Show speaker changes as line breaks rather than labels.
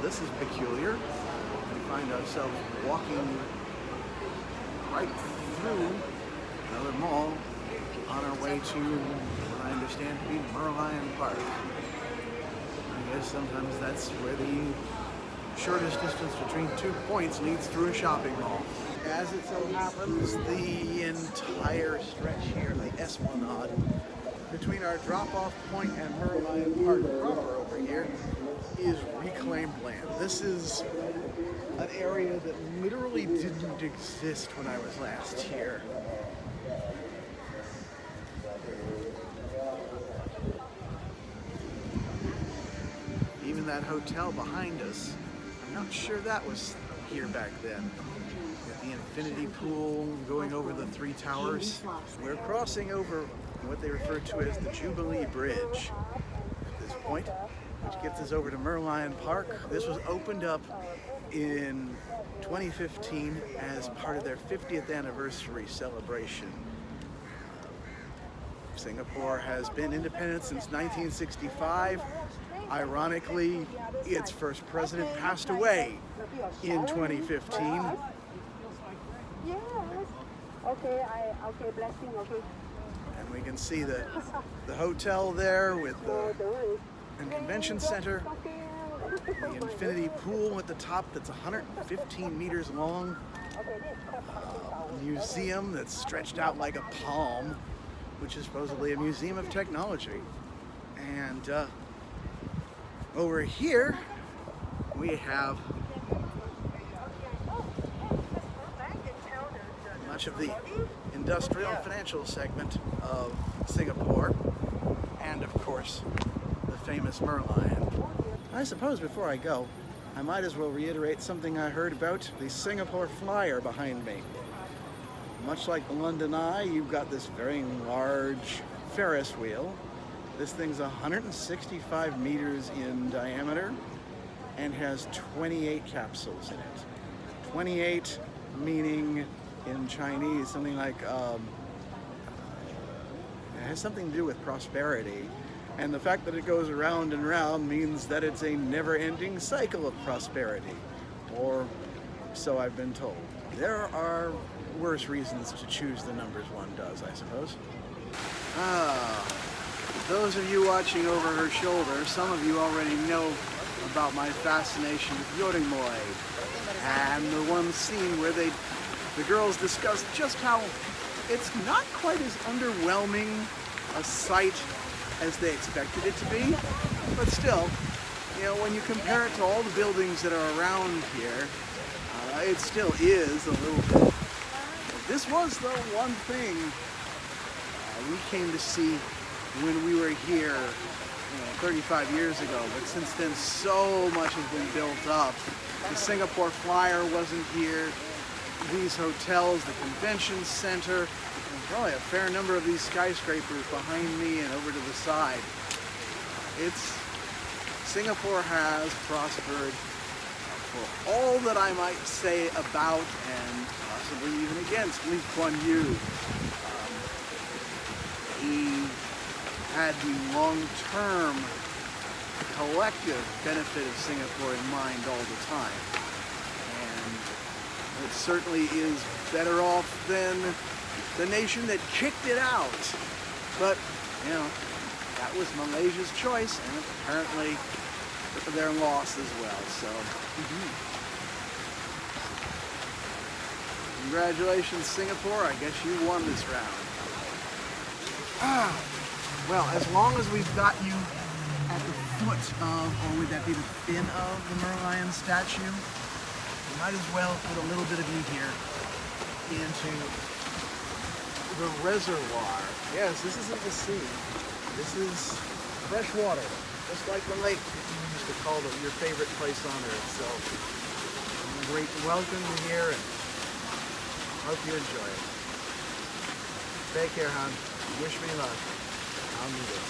this is peculiar. We find ourselves walking right through another mall on our way to what I understand to be Merlion Park. I guess sometimes that's where the shortest distance between 2 points leads through a shopping mall. As it so happens, the entire stretch here, the Esplanade, between our drop-off point and Merlion Park proper over here, is reclaimed land. This is an area that literally didn't exist when I was last here. Even that hotel behind us, I'm not sure that was here back then. With the infinity pool going over the 3 towers. We're crossing over what they refer to as the Jubilee Bridge at this point, which gets us over to Merlion Park. This was opened up in 2015 as part of their 50th anniversary celebration. Singapore has been independent since 1965. Ironically, its first president passed away in 2015.
Yes. Okay, blessing, okay.
And we can see the hotel there with the convention center, the infinity pool at the top that's 115 meters long, a museum that's stretched out like a palm, which is supposedly a museum of technology. And over here we have much of the industrial financial segment of Singapore, and of course the famous Merlion. I suppose before I go, I might as well reiterate something I heard about the Singapore Flyer behind me. Much like the London Eye, you've got this very large Ferris wheel. This thing's 165 meters in diameter and has 28 capsules in it. 28 meaning in Chinese something like, it has something to do with prosperity. And the fact that it goes around and round means that it's a never-ending cycle of prosperity. Or so I've been told. There are worse reasons to choose the numbers one does, I suppose. Those of you watching over her shoulder, some of you already know about my fascination with Yori and the one scene where the girls discussed just how it's not quite as underwhelming a sight as they expected it to be, but still, you know, when you compare it to all the buildings that are around here, it still is a little bit. This was the one thing we came to see when we were here 35 years ago, but since then so much has been built up. The Singapore Flyer wasn't here, these hotels, the convention center, and probably a fair number of these skyscrapers behind me and over to the side. Singapore has prospered for all that I might say about and possibly even against Lee Kuan Yew. He had the long-term collective benefit of Singapore in mind all the time. And it certainly is better off than the nation that kicked it out. But, you know, that was Malaysia's choice, and apparently their loss as well. So, congratulations, Singapore. I guess you won this round. Well, as long as we've got you at the foot of, or would that be the fin of the Merlion statue, we might as well put a little bit of you here into the reservoir. Yes, this isn't the sea. This is fresh water, just like the lake you used to call your favorite place on earth. So, a great welcome here, and hope you enjoy it. Take care, hon. Wish me luck. I'll need it.